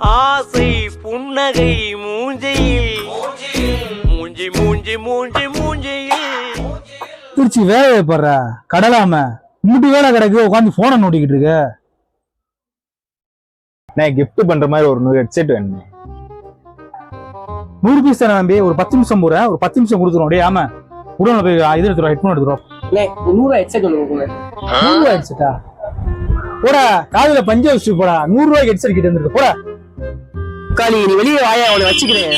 ஆசை புன்னகை மூஞ்சையில் மூஞ்சி மூஞ்சி மூஞ்சி மூஞ்சியில் திருச்சி வேலையை படுற கடலாம முடி வேலை கிடக்கு உட்காந்து போனை நோட்டிக்கிட்டு இருக்க. நான் கிஃப்ட் பண்ற மாதிரி ஒரு ஹெட்செட் வேணும். 100 பீஸ் தானே தம்பி, ஒரு 10 நிமிஷம் போறேன், ஒரு 10 நிமிஷம் கொடுத்துரும். டே ஆமா உடனே போய் இது எடுத்துரும், ஹெட்ஃபோன் எடுத்துரும். 100 ஹெட்செட் ஒன்று கொடுங்க. 100 ரூபாய் ஹெட்செட்டா? போடா காதுல பஞ்ச வச்சு போடா. 100 ரூபாய் ஹெட்செட் கிட்ட இருந்து போடா. காளி நீ வெளியே வாயா, அவனை வச்சுக்கிறேன்.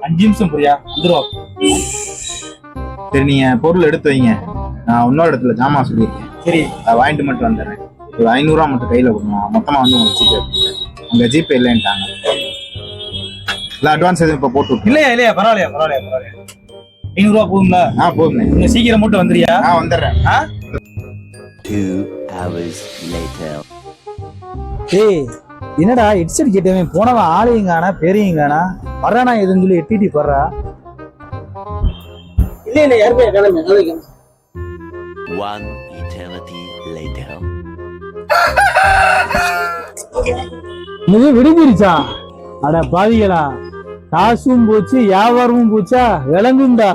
5 நிமிஷம் புரியா வந்துருவோம். சரி நீங்க பொருள் எடுத்து வைங்க, நான் இன்னொரு இடத்துல ஜாமான் சொல்லியிருக்கேன். சரி அதை வாங்கிட்டு மட்டும் வந்துடுறேன். ஒரு 500 ரூபா மட்டும் கையில கொடுங்க, மொத்தமா வந்து உங்களுக்கு ஜிபே. அங்க ஜிபே இல்லைன்ட்டாங்க. இல்லை அட்வான்ஸ் எதுவும் இப்போ போட்டு விட்டு. இல்லையா பரவாயில்லையா 500 ரூபா போதுங்களா? போதுமே. நீங்க சீக்கிரம் மட்டும் வந்துறியா? நான் வந்துடுறேன். 2 hours later. ஏய் என்னடா ஹெட்செட் கேட்டவன் போனவன் ஆளையும் காணா பேரையும் காணா, வர்றானா எதுன்னு சொல்லி எட்டிட்டு போடுறா. இல்லை யாருமே கிளம்பி 1 eternity later. இது விடுஞ்சிருச்சா? அட பாவிகளா, காசும் போச்சு வியாபாரமும் போச்சா, விளங்குண்டா.